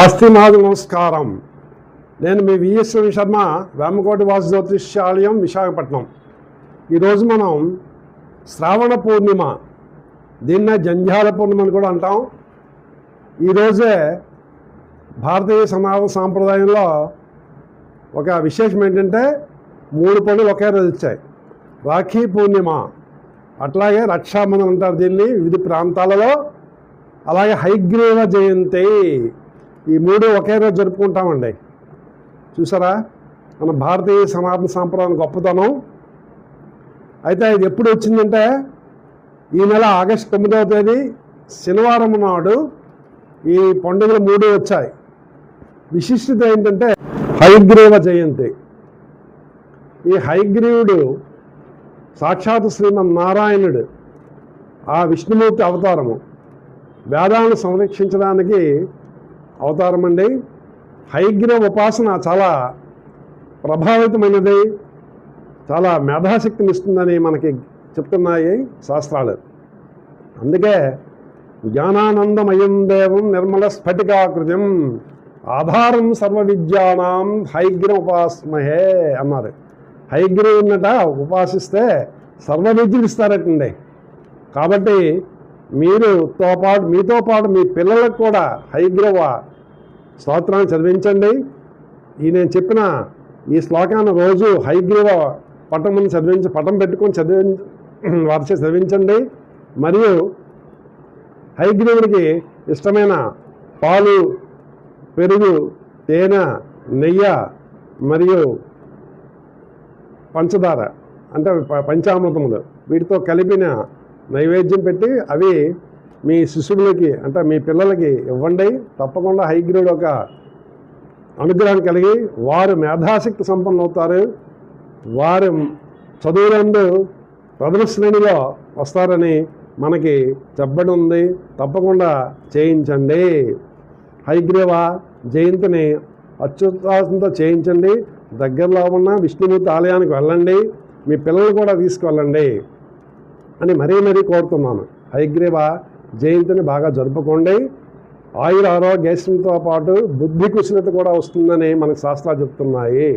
ఆస్తినాథు నమస్కారం. నేను మీ విఎస్వి శర్మ, వేమకోటి వాసు జ్యోతిష్యాలయం, విశాఖపట్నం. ఈరోజు మనం శ్రావణ పూర్ణిమ, దీన్నే జంధ్యాల పూర్ణిమ అని కూడా అంటాం. ఈరోజే భారతీయ సనాతన సాంప్రదాయంలో ఒక విశేషం ఏంటంటే 3 పండుగలు ఒకే రోజు వచ్చాయి. రాఖీ పూర్ణిమ, అట్లాగే రక్షాబంధన్ అంటారు దీన్ని వివిధ ప్రాంతాలలో. అలాగే హయగ్రీవ జయంతి, ఈ 3 ఒకే రోజు జరుపుకుంటామండి. చూసారా మన భారతీయ సనాతన సాంప్రదాయం గొప్పతనం. అయితే ఇది ఎప్పుడు వచ్చిందంటే ఈ నెల ఆగస్టు 9వ తేదీ శనివారం నాడు ఈ పండుగలు 3 వచ్చాయి. విశిష్టత ఏంటంటే హయగ్రీవ జయంతి. ఈ హయగ్రీవుడు సాక్షాత్ శ్రీమన్నారాయణుడు, ఆ విష్ణుమూర్తి అవతారము, వేదాలను సంరక్షించడానికి అవతారం అండి. హయగ్రీవ ఉపాసన చాలా ప్రభావితమైనది, చాలా మేధాశక్తిని ఇస్తుందని మనకి చెప్తున్నాయి శాస్త్రాలు. అందుకే జ్ఞానానందమయం దేవం నిర్మల స్ఫటికాకృతిం ఆధారం సర్వ విద్యానాం హయగ్రీవ ఉపాస్మహే అన్నారు. హయగ్రీవున్నట ఉపాసిస్తే సర్వ విద్యలు ఇస్తారటండి. కాబట్టి మీతో పాటు మీ పిల్లలకు కూడా హయగ్రీవ స్తోత్రాన్ని చదివించండి. నేను చెప్పిన ఈ శ్లోకాన్ని రోజు హయగ్రీవ పటం పెట్టుకొని వారిచే చదివించండి. మరియు హయగ్రీవుడికి ఇష్టమైన పాలు, పెరుగు, తేనె, నెయ్యి మరియు పంచదార అంటే పంచామృతములు వీటితో కలిపిన నైవేద్యం పెట్టి అవి మీ శిశువులకి అంటే మీ పిల్లలకి ఇవ్వండి. తప్పకుండా హయగ్రీవుడు ఒక అనుగ్రహం కలిగి వారు మేధాశక్తి సంపన్నులు అవుతారు. వారు చదువులందు ప్రథమ శ్రేణిలో వస్తారని మనకి చెప్పబడి ఉంది. తప్పకుండా చేయించండి. హయగ్రీవ జయంతిని అత్యుత్సాహంతో చేయించండి. దగ్గరలో ఉన్న విష్ణుమూర్తి ఆలయానికి వెళ్ళండి, మీ పిల్లలు కూడా తీసుకువెళ్ళండి అని మరీ కోరుతున్నాను. హయగ్రీవ జయంతిని బాగా జరుపుకోండి. ఆయుర ఆరోగ్య ఐశ్వర్యంతో పాటు బుద్ధి కుశలత కూడా వస్తుందని మనకు శాస్త్రాలు చెప్తున్నాయి.